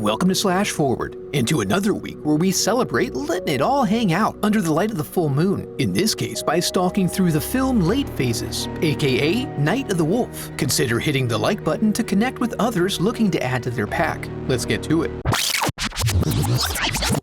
welcome to Slash Forward, into another week where we celebrate letting it all hang out under the light of the full moon, in this case by stalking through the film late phases, aka Night of the Wolf. Consider hitting the like button to connect with others looking to add to their pack. Let's get to it.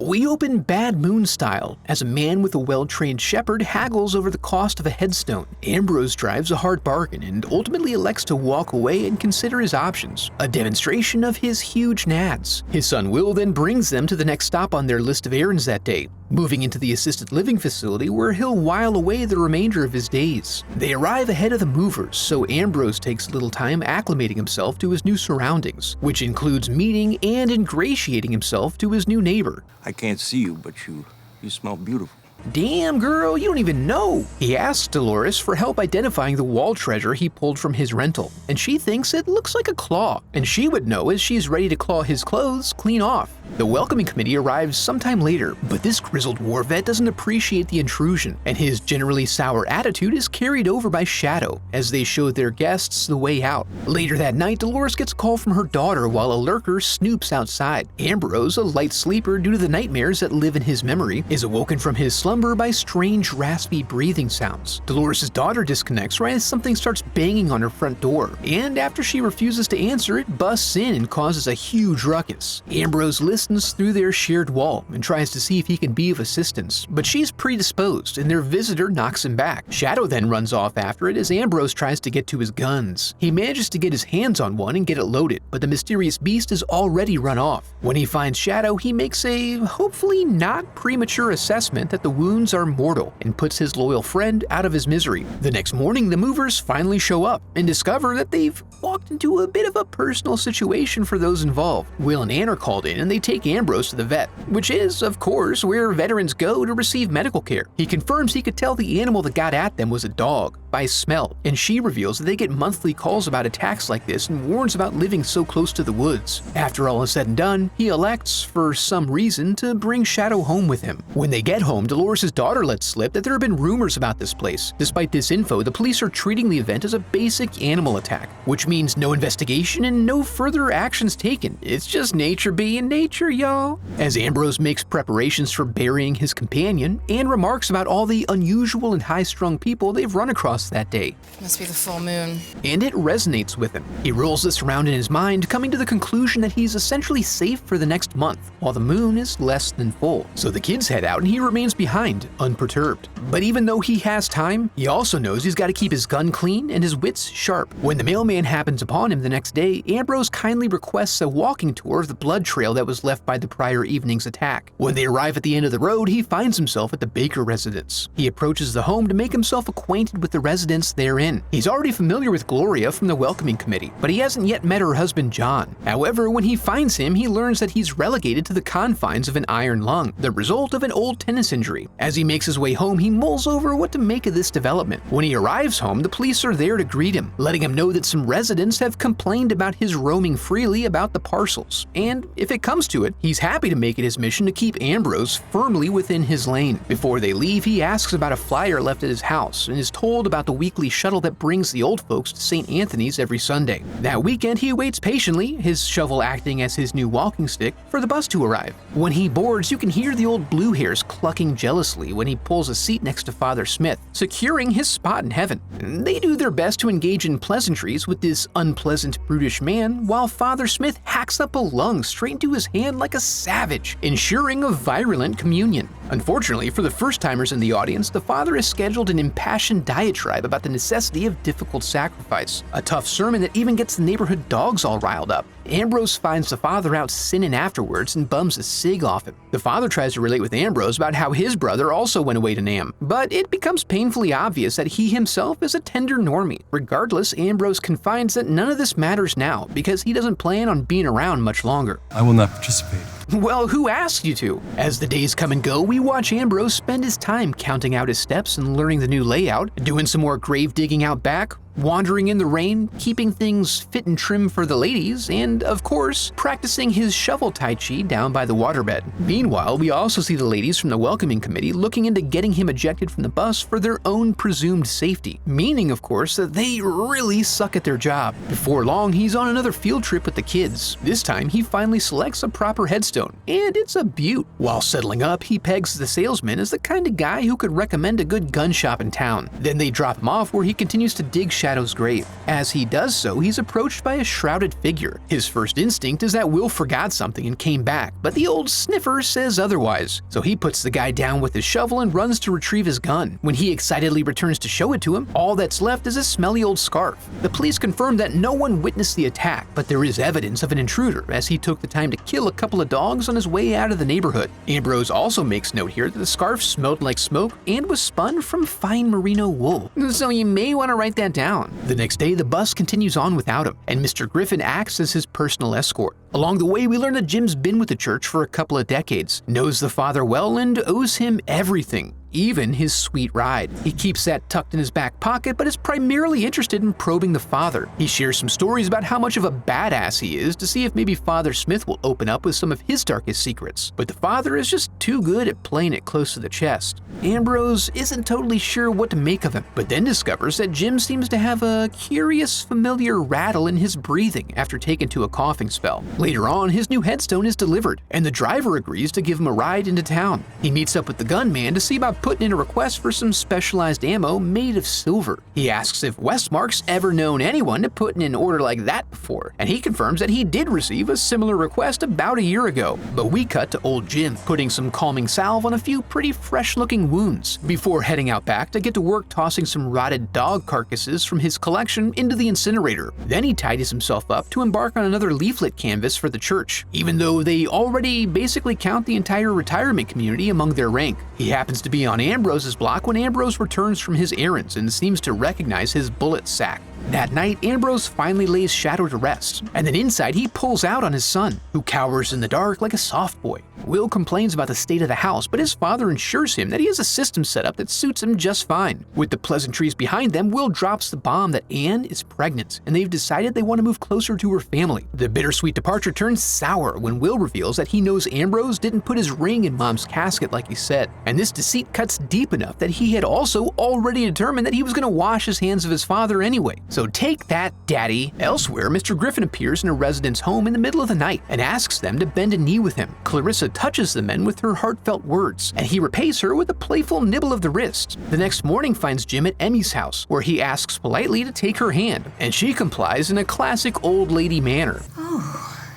We open Bad Moon style, as a man with a well-trained shepherd haggles over the cost of a headstone. Ambrose drives a hard bargain and ultimately elects to walk away and consider his options, a demonstration of his huge nads. His son Will then brings them to the next stop on their list of errands that day, moving into the assisted living facility where he'll while away the remainder of his days. They arrive ahead of the movers, so Ambrose takes little time acclimating himself to his new surroundings, which includes meeting and ingratiating himself to his new neighbor. I can't see you, but you smell beautiful. Damn, girl, you don't even know. He asks Dolores for help identifying the wall treasure he pulled from his rental, and she thinks it looks like a claw, and she would know as she's ready to claw his clothes clean off. The welcoming committee arrives sometime later, but this grizzled war vet doesn't appreciate the intrusion, and his generally sour attitude is carried over by Shadow as they show their guests the way out. Later that night, Dolores gets a call from her daughter while a lurker snoops outside. Ambrose, a light sleeper due to the nightmares that live in his memory, is awoken from his slumber by strange raspy breathing sounds. Dolores' daughter disconnects right as something starts banging on her front door, and after she refuses to answer, it busts in and causes a huge ruckus. Ambrose listens through their shared wall and tries to see if he can be of assistance, but she's predisposed and their visitor knocks him back. Shadow then runs off after it as Ambrose tries to get to his guns. He manages to get his hands on one and get it loaded, but the mysterious beast has already run off. When he finds Shadow, he makes a hopefully not premature assessment that the wounds are mortal and puts his loyal friend out of his misery. The next morning, the movers finally show up and discover that they've walked into a bit of a personal situation for those involved. Will and Ann are called in and they take Ambrose to the vet, which is, of course, where veterans go to receive medical care. He confirms he could tell the animal that got at them was a dog by smell, and she reveals that they get monthly calls about attacks like this and warns about living so close to the woods. After all is said and done, he elects, for some reason, to bring Shadow home with him. When they get home, Dolores' daughter lets slip that there have been rumors about this place. Despite this info, the police are treating the event as a basic animal attack, which means no investigation and no further actions taken. It's just nature being nature, y'all. As Ambrose makes preparations for burying his companion, Anne remarks about all the unusual and high-strung people they've run across that day. Must be the full moon. And it resonates with him. He rolls this around in his mind, coming to the conclusion that he's essentially safe for the next month, while the moon is less than full. So the kids head out and he remains behind, unperturbed. But even though he has time, he also knows he's got to keep his gun clean and his wits sharp. When the mailman happens upon him the next day, Ambrose kindly requests a walking tour of the blood trail that was left by the prior evening's attack. When they arrive at the end of the road, he finds himself at the Baker residence. He approaches the home to make himself acquainted with the residents therein. He's already familiar with Gloria from the welcoming committee, but he hasn't yet met her husband John. However, when he finds him, he learns that he's relegated to the confines of an iron lung, the result of an old tennis injury. As he makes his way home, he mulls over what to make of this development. When he arrives home, the police are there to greet him, letting him know that some residents have complained about his roaming freely about the parcels, and if it comes to it, he's happy to make it his mission to keep Ambrose firmly within his lane. Before they leave, he asks about a flyer left at his house and is told about the weekly shuttle that brings the old folks to St. Anthony's every Sunday. That weekend, he waits patiently, his shovel acting as his new walking stick, for the bus to arrive. When he boards, you can hear the old blue hairs clucking jealously when he pulls a seat next to Father Smith, securing his spot in heaven. They do their best to engage in pleasantries with this unpleasant, brutish man, while Father Smith hacks up a lung straight into his hand like a savage, ensuring a virulent communion. Unfortunately, for the first-timers in the audience, the father has scheduled an impassioned diatribe about the necessity of difficult sacrifice, a tough sermon that even gets the neighborhood dogs all riled up. Ambrose finds the father out sinning afterwards and bums a cig off him. The father tries to relate with Ambrose about how his brother also went away to Nam, but it becomes painfully obvious that he himself is a tender normie. Regardless, Ambrose confides that none of this matters now because he doesn't plan on being around much longer. I will not participate. Well, who asked you to? As the days come and go, we watch Ambrose spend his time counting out his steps and learning the new layout, doing some more grave digging out back, wandering in the rain, keeping things fit and trim for the ladies, and, of course, practicing his shovel tai chi down by the waterbed. Meanwhile, we also see the ladies from the welcoming committee looking into getting him ejected from the bus for their own presumed safety, meaning, of course, that they really suck at their job. Before long, he's on another field trip with the kids. This time, he finally selects a proper headstone, and it's a beaut. While settling up, he pegs the salesman as the kind of guy who could recommend a good gun shop in town. Then they drop him off where he continues to dig Shadow's grave. As he does so, he's approached by a shrouded figure. His first instinct is that Will forgot something and came back, but the old sniffer says otherwise. So he puts the guy down with his shovel and runs to retrieve his gun. When he excitedly returns to show it to him, all that's left is a smelly old scarf. The police confirm that no one witnessed the attack, but there is evidence of an intruder as he took the time to kill a couple of dogs on his way out of the neighborhood. Ambrose also makes note here that the scarf smelled like smoke and was spun from fine merino wool. So you may want to write that down. The next day, the bus continues on without him, and Mr. Griffin acts as his personal escort. Along the way, we learn that Jim's been with the church for a couple of decades, knows the father well, and owes him everything. Even his sweet ride. He keeps that tucked in his back pocket, but is primarily interested in probing the father. He shares some stories about how much of a badass he is to see if maybe Father Smith will open up with some of his darkest secrets. But the father is just too good at playing it close to the chest. Ambrose isn't totally sure what to make of him, but then discovers that Jim seems to have a curious, familiar rattle in his breathing after taken to a coughing spell. Later on, his new headstone is delivered, and the driver agrees to give him a ride into town. He meets up with the gunman to see about putting in a request for some specialized ammo made of silver. He asks if Westmark's ever known anyone to put in an order like that before, and he confirms that he did receive a similar request about a year ago. But we cut to old Jim, putting some calming salve on a few pretty fresh-looking wounds, before heading out back to get to work tossing some rotted dog carcasses from his collection into the incinerator. Then he tidies himself up to embark on another leaflet canvas for the church, even though they already basically count the entire retirement community among their rank. He happens to be on Ambrose's block when Ambrose returns from his errands and seems to recognize his bullet sack. That night, Ambrose finally lays Shadow to rest, and then inside he pulls out on his son, who cowers in the dark like a soft boy. Will complains about the state of the house, but his father assures him that he has a system set up that suits him just fine. With the pleasantries behind them, Will drops the bomb that Anne is pregnant, and they've decided they want to move closer to her family. The bittersweet departure turns sour when Will reveals that he knows Ambrose didn't put his ring in Mom's casket like he said, and this deceit cuts deep enough that he had also already determined that he was going to wash his hands of his father anyway. So take that, Daddy. Elsewhere, Mr. Griffin appears in a resident's home in the middle of the night and asks them to bend a knee with him. Clarissa touches the men with her heartfelt words, and he repays her with a playful nibble of the wrist. The next morning finds Jim at Emmy's house, where he asks politely to take her hand, and she complies in a classic old lady manner. Oh,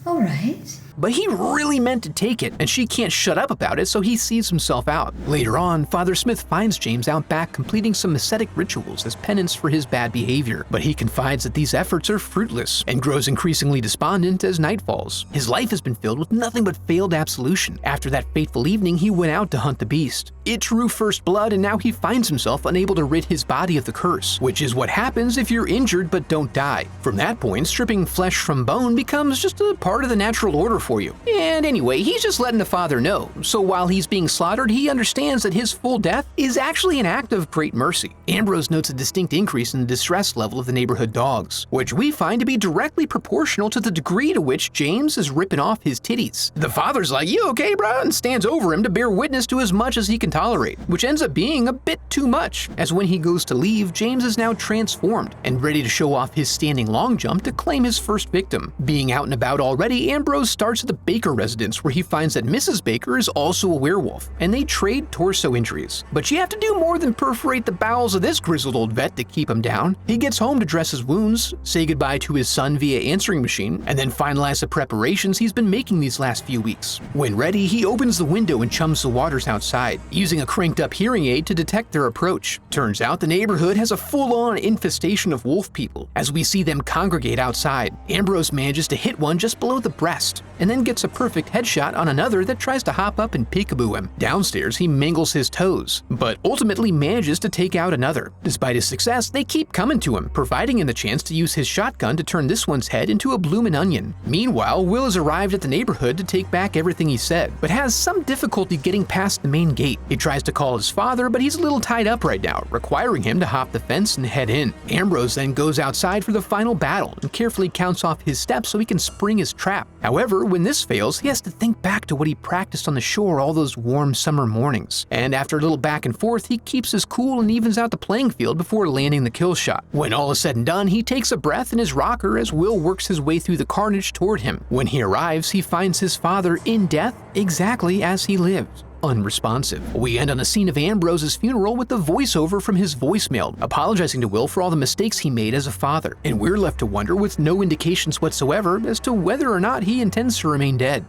all right. But he really meant to take it, and she can't shut up about it, so he sees himself out. Later on, Father Smith finds James out back completing some ascetic rituals as penance for his bad behavior, but he confides that these efforts are fruitless and grows increasingly despondent as night falls. His life has been filled with nothing but failed absolution. After that fateful evening, he went out to hunt the beast. It drew first blood, and now he finds himself unable to rid his body of the curse, which is what happens if you're injured but don't die. From that point, stripping flesh from bone becomes just a part of the natural order for you. And anyway, he's just letting the father know, so while he's being slaughtered, he understands that his full death is actually an act of great mercy. Ambrose notes a distinct increase in the distress level of the neighborhood dogs, which we find to be directly proportional to the degree to which James is ripping off his titties. The father's like, "You okay, bro?" and stands over him to bear witness to as much as he can tolerate, which ends up being a bit too much, as when he goes to leave, James is now transformed and ready to show off his standing long jump to claim his first victim. Being out and about already, Ambrose starts at the Baker residence, where he finds that Mrs. Baker is also a werewolf, and they trade torso injuries. But you have to do more than perforate the bowels of this grizzled old vet to keep him down. He gets home to dress his wounds, say goodbye to his son via answering machine, and then finalize the preparations he's been making these last few weeks. When ready, he opens the window and chums the waters outside, using a cranked up hearing aid to detect their approach. Turns out the neighborhood has a full-on infestation of wolf people, as we see them congregate outside. Ambrose manages to hit one just below the breast, and and then gets a perfect headshot on another that tries to hop up and peekaboo him. Downstairs, he mangles his toes, but ultimately manages to take out another. Despite his success, they keep coming to him, providing him the chance to use his shotgun to turn this one's head into a bloomin' onion. Meanwhile, Will has arrived at the neighborhood to take back everything he said, but has some difficulty getting past the main gate. He tries to call his father, but he's a little tied up right now, requiring him to hop the fence and head in. Ambrose then goes outside for the final battle and carefully counts off his steps so he can spring his trap. However, when this fails, he has to think back to what he practiced on the shore all those warm summer mornings. And after a little back and forth, he keeps his cool and evens out the playing field before landing the kill shot. When all is said and done, he takes a breath in his rocker as Will works his way through the carnage toward him. When he arrives, he finds his father in death exactly as he lived. Unresponsive. We end on a scene of Ambrose's funeral with the voiceover from his voicemail, apologizing to Will for all the mistakes he made as a father, and we're left to wonder with no indications whatsoever as to whether or not he intends to remain dead.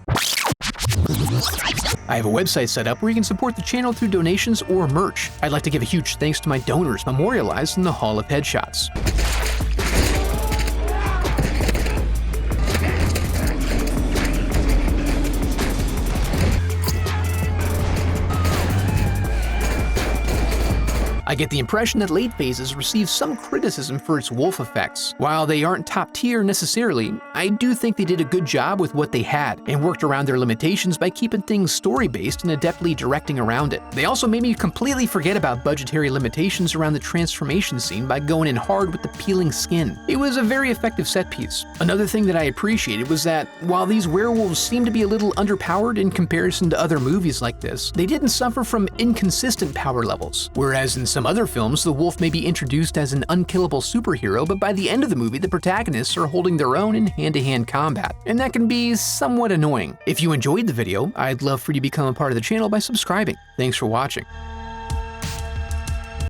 I have a website set up where you can support the channel through donations or merch. I'd like to give a huge thanks to my donors memorialized in the Hall of Headshots. I get the impression that Late Phases receives some criticism for its wolf effects. While they aren't top tier necessarily, I do think they did a good job with what they had, and worked around their limitations by keeping things story-based and adeptly directing around it. They also made me completely forget about budgetary limitations around the transformation scene by going in hard with the peeling skin. It was a very effective set piece. Another thing that I appreciated was that, while these werewolves seem to be a little underpowered in comparison to other movies like this, they didn't suffer from inconsistent power levels. Whereas in some other films, the wolf may be introduced as an unkillable superhero, but by the end of the movie, the protagonists are holding their own in hand-to-hand combat, and that can be somewhat annoying. If you enjoyed the video, I'd love for you to become a part of the channel by subscribing. Thanks for watching.